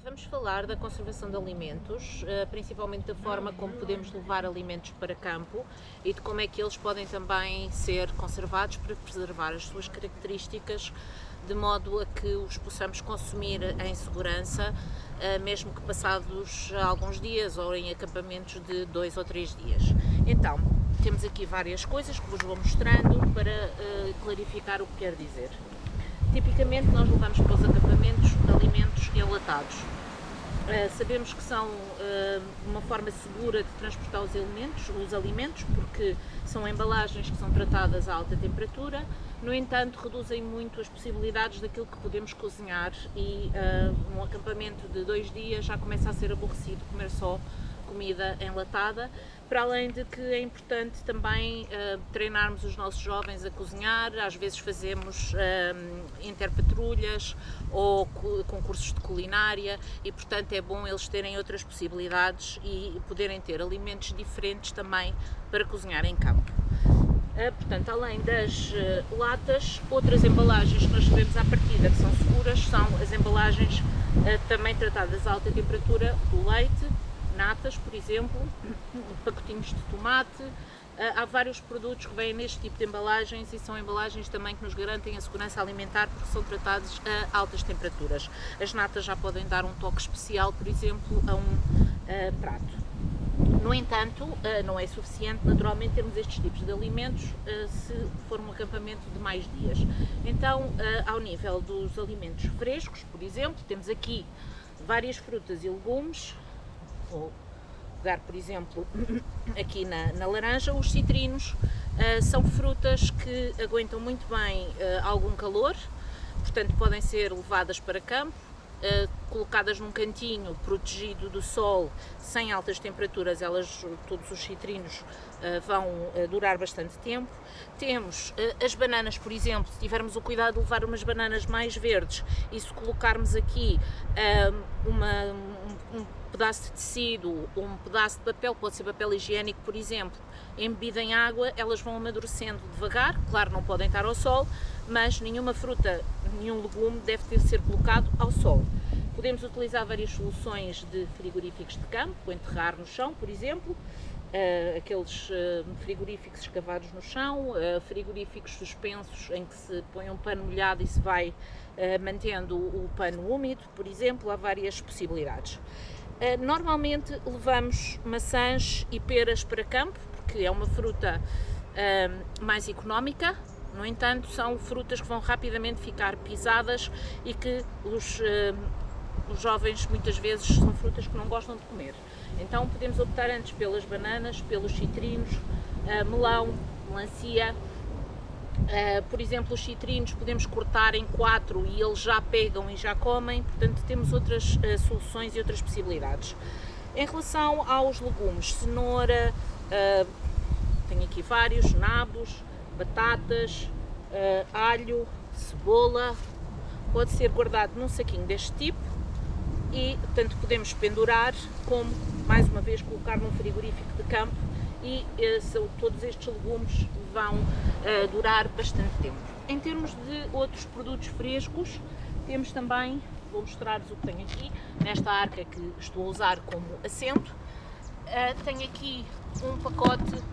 Vamos falar da conservação de alimentos, principalmente da forma como podemos levar alimentos para campo e de como é que eles podem também ser conservados para preservar as suas características, de modo a que os possamos consumir em segurança, mesmo que passados alguns dias ou em acampamentos de 2 ou 3 dias. Então, temos aqui várias coisas que vos vou mostrando para clarificar o que quer dizer. Tipicamente nós levamos para os acampamentos alimentos enlatados. Sabemos que são uma forma segura de transportar os alimentos, porque são embalagens que são tratadas a alta temperatura, no entanto reduzem muito as possibilidades daquilo que podemos cozinhar e num acampamento de 2 dias já começa a ser aborrecido comer só comida enlatada, para além de que é importante também treinarmos os nossos jovens a cozinhar. Às vezes fazemos interpatrulhas ou concursos de culinária e, portanto, é bom eles terem outras possibilidades e poderem ter alimentos diferentes também para cozinhar em campo. Portanto, além das latas, outras embalagens que nós sabemos à partida que são seguras são as embalagens também tratadas a alta temperatura do leite, natas, por exemplo, pacotinhos de tomate. Há vários produtos que vêm neste tipo de embalagens e são embalagens também que nos garantem a segurança alimentar porque são tratados a altas temperaturas. As natas já podem dar um toque especial, por exemplo, a um prato. No entanto, não é suficiente naturalmente termos estes tipos de alimentos se for um acampamento de mais dias. Então, ao nível dos alimentos frescos, por exemplo, temos aqui várias frutas e legumes. Vou pegar, por exemplo, aqui na laranja. Os citrinos são frutas que aguentam muito bem algum calor, portanto podem ser levadas para campo, colocadas num cantinho protegido do sol, sem altas temperaturas. Todos os citrinos vão durar bastante tempo. Temos as bananas, por exemplo, se tivermos o cuidado de levar umas bananas mais verdes e se colocarmos aqui um pedaço de tecido ou um pedaço de papel, pode ser papel higiênico, por exemplo, embebido em água, elas vão amadurecendo devagar. Claro, não podem estar ao sol, mas nenhuma fruta, nenhum legume deve ter de ser colocado ao sol. Podemos utilizar várias soluções de frigoríficos de campo, enterrar no chão, por exemplo, aqueles frigoríficos escavados no chão, frigoríficos suspensos em que se põe um pano molhado e se vai mantendo o pano úmido, por exemplo. Há várias possibilidades. Normalmente levamos maçãs e peras para campo, porque é uma fruta mais económica. No entanto, são frutas que vão rapidamente ficar pisadas e que os jovens muitas vezes são frutas que não gostam de comer. Então podemos optar antes pelas bananas, pelos citrinos, melão, melancia. Por exemplo, os citrinos podemos cortar em 4 e eles já pegam e já comem, portanto temos outras soluções e outras possibilidades. Em relação aos legumes, cenoura, tenho aqui vários, nabos, batatas, alho, cebola, pode ser guardado num saquinho deste tipo e tanto podemos pendurar como, mais uma vez, colocar num frigorífico de campo e todos estes legumes vão durar bastante tempo. Em termos de outros produtos frescos, temos também, vou mostrar-vos o que tenho aqui, nesta arca que estou a usar como assento. Tenho aqui um pacote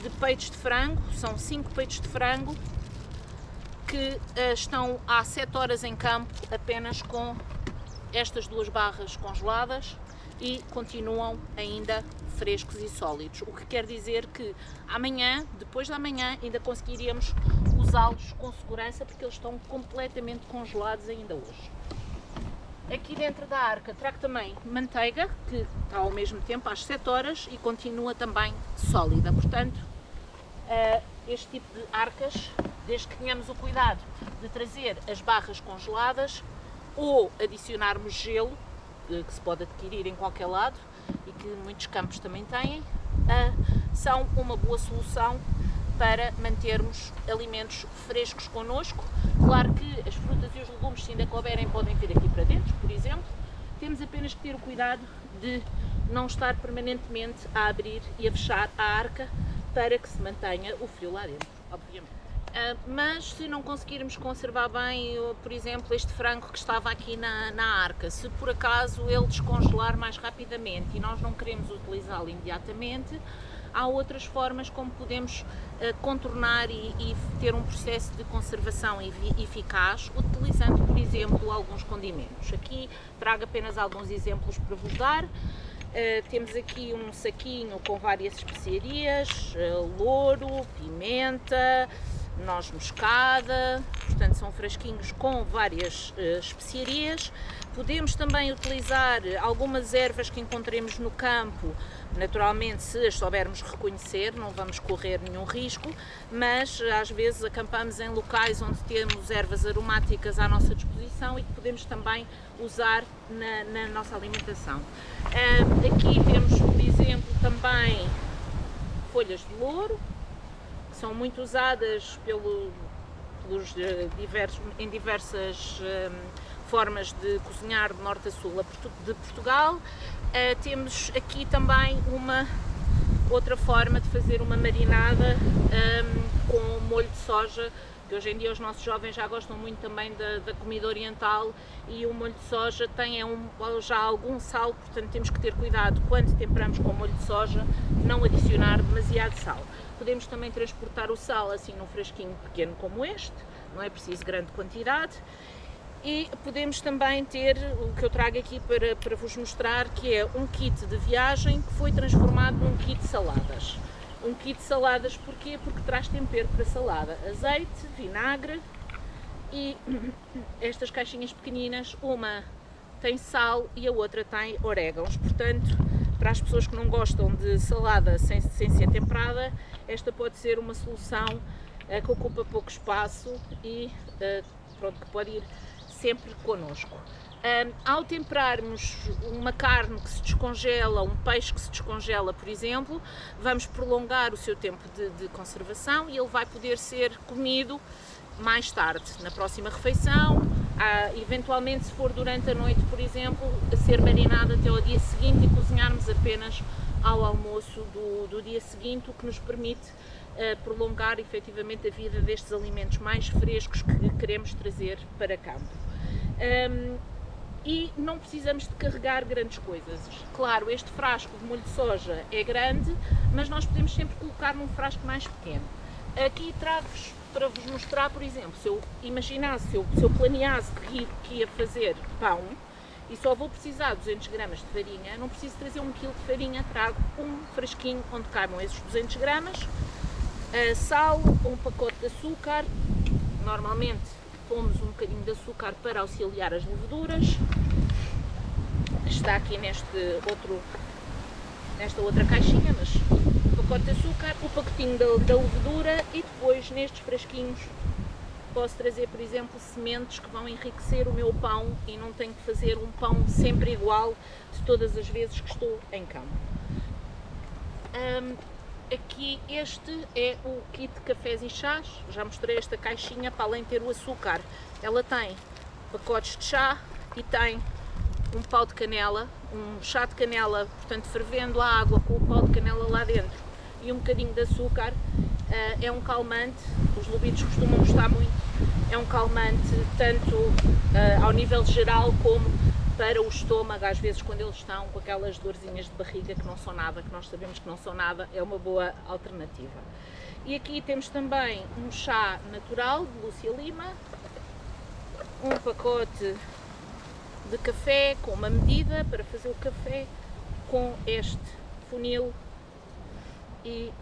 de peitos de frango, são 5 peitos de frango que estão há 7 horas em campo apenas com estas 2 barras congeladas e continuam ainda frescos e sólidos, o que quer dizer que amanhã, depois da manhã, ainda conseguiríamos usá-los com segurança porque eles estão completamente congelados ainda hoje. Aqui dentro da arca trago também manteiga, que está ao mesmo tempo às 7 horas e continua também sólida. Portanto, este tipo de arcas, desde que tenhamos o cuidado de trazer as barras congeladas ou adicionarmos gelo, que se pode adquirir em qualquer lado e que muitos campos também têm, são uma boa solução para mantermos alimentos frescos connosco. Claro que as frutas e os legumes, se ainda couberem, podem vir aqui para dentro, por exemplo. Temos apenas que ter o cuidado de não estar permanentemente a abrir e a fechar a arca para que se mantenha o frio lá dentro, obviamente. Mas se não conseguirmos conservar bem, por exemplo, este frango que estava aqui na arca, se por acaso ele descongelar mais rapidamente e nós não queremos utilizá-lo imediatamente, há outras formas como podemos contornar e ter um processo de conservação eficaz, utilizando, por exemplo, alguns condimentos. Aqui trago apenas alguns exemplos para vos dar. Temos aqui um saquinho com várias especiarias, louro, pimenta, noz moscada, portanto são frasquinhos com várias especiarias. Podemos também utilizar algumas ervas que encontremos no campo, naturalmente se as soubermos reconhecer, não vamos correr nenhum risco, mas às vezes acampamos em locais onde temos ervas aromáticas à nossa disposição e que podemos também usar na nossa alimentação. Aqui temos, por exemplo, também folhas de louro, que são muito usadas em diversas formas de cozinhar de norte a sul de Portugal. Temos aqui também uma outra forma de fazer uma marinada com molho de soja, que hoje em dia os nossos jovens já gostam muito também da comida oriental, e o molho de soja tem já algum sal, portanto temos que ter cuidado quando temperamos com molho de soja, não adicionar demasiado sal. Podemos também transportar o sal assim num frasquinho pequeno como este, não é preciso grande quantidade. E podemos também ter o que eu trago aqui para vos mostrar, que é um kit de viagem que foi transformado num kit de saladas. Um kit de saladas porquê? Porque traz tempero para salada, azeite, vinagre e estas caixinhas pequeninas, uma tem sal e a outra tem orégãos. Portanto, para as pessoas que não gostam de salada sem ser temperada, esta pode ser uma solução que ocupa pouco espaço e pronto, que pode ir sempre connosco. Ao temperarmos uma carne que se descongela, um peixe que se descongela, por exemplo, vamos prolongar o seu tempo de conservação e ele vai poder ser comido mais tarde, na próxima refeição, eventualmente se for durante a noite, por exemplo, a ser marinado até ao dia seguinte e cozinharmos apenas ao almoço do dia seguinte, o que nos permite prolongar efetivamente a vida destes alimentos mais frescos que queremos trazer para campo. E não precisamos de carregar grandes coisas. Claro, este frasco de molho de soja é grande, mas nós podemos sempre colocar num frasco mais pequeno. Aqui trago-vos para vos mostrar, por exemplo, se eu imaginasse, se eu planeasse que ia fazer pão e só vou precisar de 200 gramas de farinha, não preciso trazer 1 kg de farinha, trago um frasquinho onde caibam esses 200 gramas, sal, um pacote de açúcar, normalmente pomos um bocadinho de açúcar para auxiliar as leveduras, está aqui nesta outra caixinha, mas o pacote de açúcar, o pacotinho da levedura e depois nestes frasquinhos posso trazer, por exemplo, sementes que vão enriquecer o meu pão e não tenho que fazer um pão sempre igual de todas as vezes que estou em campo. Aqui este é o kit de cafés e chás, já mostrei esta caixinha, para além de ter o açúcar, ela tem pacotes de chá e tem um pau de canela, um chá de canela, portanto fervendo a água com o pau de canela lá dentro e um bocadinho de açúcar. É um calmante, os lobitos costumam gostar muito, é um calmante tanto ao nível geral como para o estômago, às vezes quando eles estão com aquelas dorzinhas de barriga que não são nada, que nós sabemos que não são nada, é uma boa alternativa. E aqui temos também um chá natural de Lúcia Lima, um pacote de café com uma medida para fazer o café, com este funil e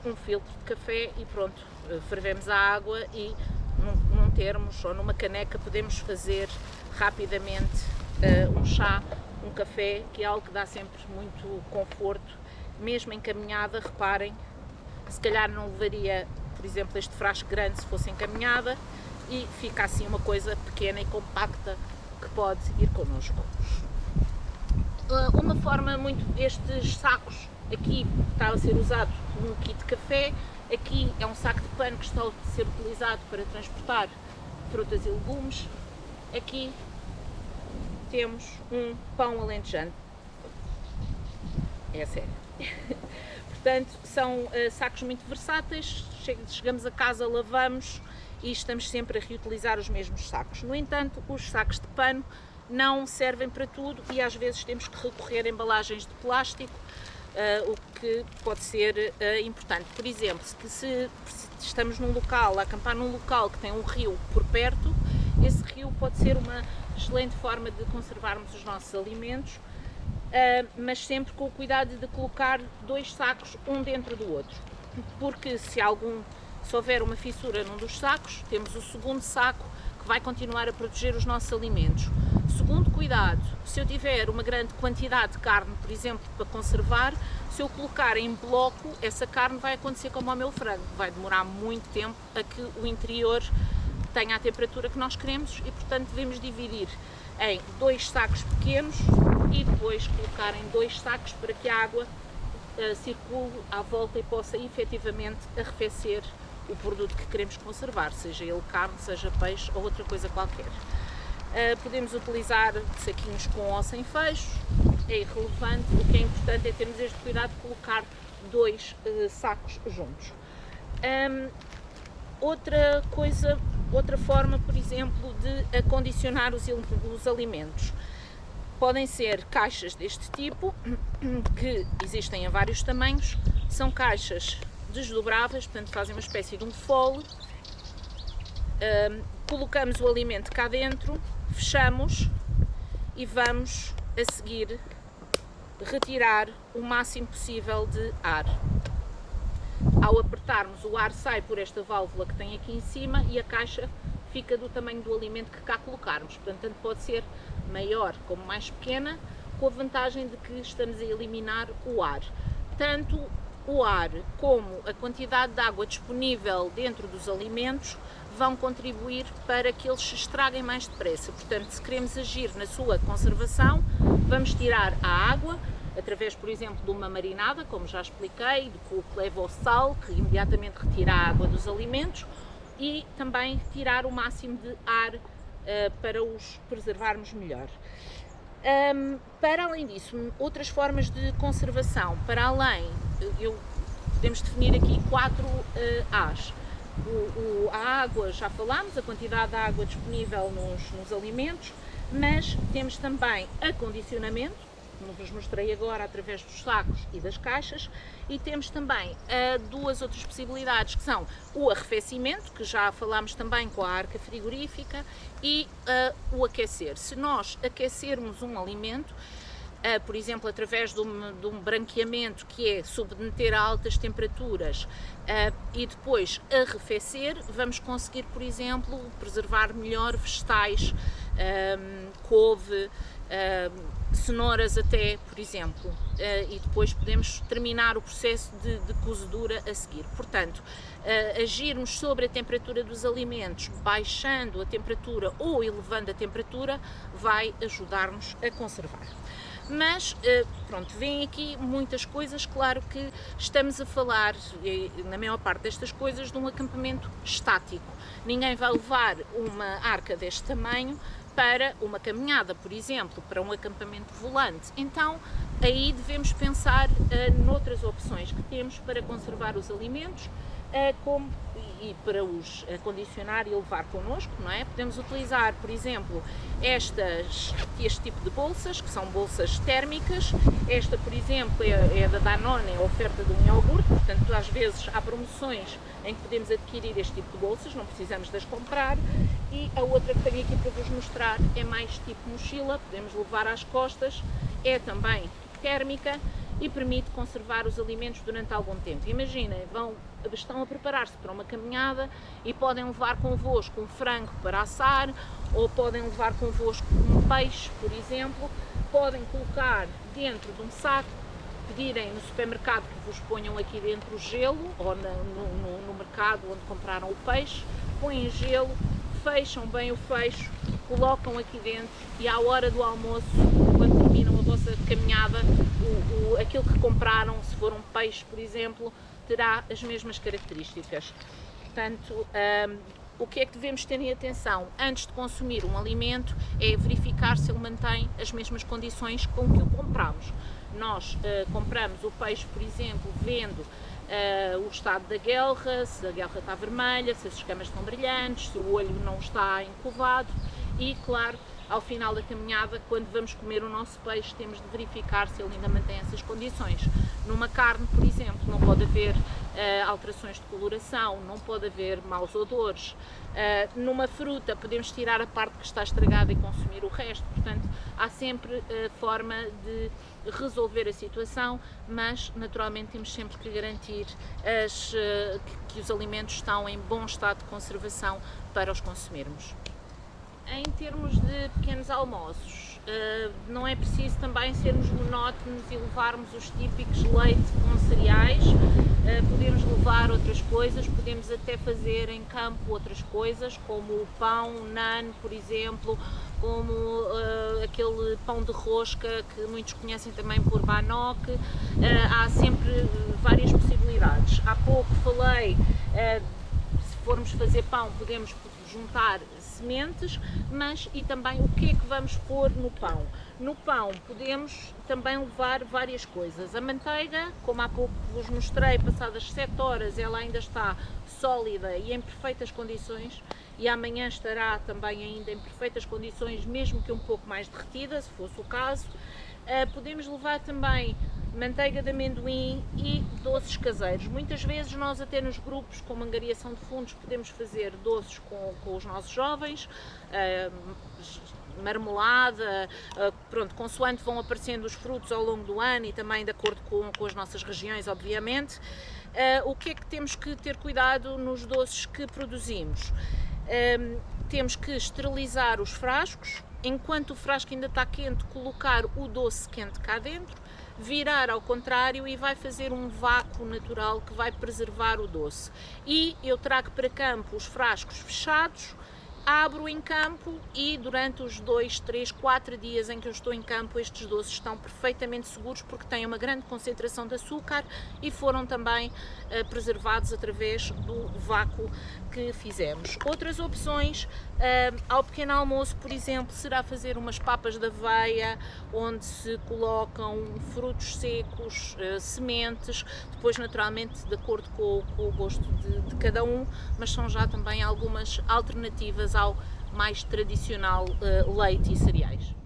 um filtro de café e pronto, fervemos a água e num termos ou numa caneca podemos fazer rapidamente um chá, um café, que é algo que dá sempre muito conforto, mesmo em caminhada. Reparem, se calhar não levaria, por exemplo, este frasco grande se fosse em caminhada e fica assim uma coisa pequena e compacta que pode ir connosco. Uma forma estes sacos aqui está a ser usado num kit de café, aqui é um saco de pano que está a ser utilizado para transportar frutas e legumes, aqui temos um pão alentejano, é sério. Portanto, são sacos muito versáteis, chegamos a casa, lavamos e estamos sempre a reutilizar os mesmos sacos. No entanto, os sacos de pano não servem para tudo e às vezes temos que recorrer a embalagens de plástico, o que pode ser importante. Por exemplo, se estamos num local, a acampar num local que tem um rio por perto, esse rio pode ser uma excelente forma de conservarmos os nossos alimentos, mas sempre com o cuidado de colocar 2 sacos um dentro do outro, porque se houver uma fissura num dos sacos, temos o segundo saco que vai continuar a proteger os nossos alimentos. Segundo cuidado, se eu tiver uma grande quantidade de carne, por exemplo, para conservar, se eu colocar em bloco, essa carne vai acontecer como ao meu frango, vai demorar muito tempo a que o interior tenha a temperatura que nós queremos e, portanto, devemos dividir em 2 sacos pequenos e depois colocar em 2 sacos para que a água circule à volta e possa efetivamente arrefecer o produto que queremos conservar, seja ele carne, seja peixe ou outra coisa qualquer. Podemos utilizar saquinhos com ou sem fecho, é irrelevante, o que é importante é termos este cuidado de colocar 2 sacos juntos. Outra forma, por exemplo, de acondicionar os alimentos. Podem ser caixas deste tipo, que existem em vários tamanhos, são caixas desdobráveis, portanto fazem uma espécie de um fole, colocamos o alimento cá dentro, fechamos e vamos a seguir retirar o máximo possível de ar. Ao apertarmos, o ar sai por esta válvula que tem aqui em cima e a caixa fica do tamanho do alimento que cá colocarmos. Portanto, tanto pode ser maior como mais pequena, com a vantagem de que estamos a eliminar o ar. Tanto o ar como a quantidade de água disponível dentro dos alimentos vão contribuir para que eles se estraguem mais depressa. Portanto, se queremos agir na sua conservação, vamos tirar a água, através, por exemplo, de uma marinada, como já expliquei, que leva ao sal, que imediatamente retira a água dos alimentos, e também tirar o máximo de ar para os preservarmos melhor. Para além disso, outras formas de conservação, para além, podemos definir aqui 4 A's. A água, já falámos, a quantidade de água disponível nos alimentos, mas temos também acondicionamento, como vos mostrei agora através dos sacos e das caixas, e temos também 2 outras possibilidades, que são o arrefecimento, que já falámos também com a arca frigorífica, e o aquecer. Se nós aquecermos um alimento, por exemplo, através de um branqueamento, que é submeter a altas temperaturas e depois arrefecer, vamos conseguir, por exemplo, preservar melhor vegetais, couve, cenouras até, por exemplo, e depois podemos terminar o processo de cozedura a seguir. Portanto, agirmos sobre a temperatura dos alimentos, baixando a temperatura ou elevando a temperatura, vai ajudar-nos a conservar. Mas, pronto, vêm aqui muitas coisas, claro que estamos a falar, na maior parte destas coisas, de um acampamento estático. Ninguém vai levar uma arca deste tamanho para uma caminhada, por exemplo, para um acampamento volante. Então, aí devemos pensar noutras opções que temos para conservar os alimentos, e para os acondicionar e levar connosco, não é? Podemos utilizar, por exemplo, este tipo de bolsas, que são bolsas térmicas. Esta, por exemplo, é da Danone, é a oferta de um iogurte, portanto, às vezes há promoções em que podemos adquirir este tipo de bolsas, não precisamos de as comprar. E a outra que tenho aqui para vos mostrar é mais tipo mochila, podemos levar às costas, é também térmica e permite conservar os alimentos durante algum tempo. Imaginem, estão a preparar-se para uma caminhada e podem levar convosco um frango para assar, ou podem levar convosco um peixe, por exemplo, podem colocar dentro de um saco, pedirem no supermercado que vos ponham aqui dentro o gelo, ou no mercado onde compraram o peixe, põem gelo, fecham bem o fecho, colocam aqui dentro e à hora do almoço, quando terminam a vossa caminhada, aquilo que compraram, se for um peixe, por exemplo, terá as mesmas características. Portanto, o que é que devemos ter em atenção antes de consumir um alimento é verificar se ele mantém as mesmas condições com que o compramos. Nós compramos o peixe, por exemplo, vendo o estado da guelra, se a guelra está vermelha, se as escamas estão brilhantes, se o olho não está encovado e, claro, ao final da caminhada, quando vamos comer o nosso peixe, temos de verificar se ele ainda mantém essas condições. Numa carne, por exemplo, não pode haver alterações de coloração, não pode haver maus odores. Numa fruta, podemos tirar a parte que está estragada e consumir o resto. Portanto, há sempre forma de resolver a situação, mas naturalmente temos sempre que garantir que os alimentos estão em bom estado de conservação para os consumirmos. Em termos de pequenos almoços, não é preciso também sermos monótonos e levarmos os típicos leite com cereais, podemos levar outras coisas, podemos até fazer em campo outras coisas, como o pão, o naan, por exemplo, como aquele pão de rosca que muitos conhecem também por banoc. Há sempre várias possibilidades. Há pouco falei, se formos fazer pão, podemos juntar sementes, mas e também o que é que vamos pôr no pão? No pão podemos também levar várias coisas. A manteiga, como há pouco vos mostrei, passadas 7 horas ela ainda está sólida e em perfeitas condições, e amanhã estará também ainda em perfeitas condições, mesmo que um pouco mais derretida, se fosse o caso. Podemos levar também manteiga de amendoim e doces caseiros. Muitas vezes nós até nos grupos com angariação de fundos podemos fazer doces com os nossos jovens, marmelada, pronto, consoante vão aparecendo os frutos ao longo do ano e também de acordo com as nossas regiões, obviamente. O que é que temos que ter cuidado nos doces que produzimos? Temos que esterilizar os frascos, enquanto o frasco ainda está quente, colocar o doce quente cá dentro, virar ao contrário e vai fazer um vácuo natural que vai preservar o doce. E eu trago para campo os frascos fechados, abro em campo e durante os 2, 3, 4 dias em que eu estou em campo estes doces estão perfeitamente seguros porque têm uma grande concentração de açúcar e foram também preservados através do vácuo que fizemos. Outras opções ao pequeno almoço, por exemplo, será fazer umas papas de aveia onde se colocam frutos secos, sementes, depois naturalmente de acordo com o gosto de cada um, mas são já também algumas alternativas ao mais tradicional leite e cereais.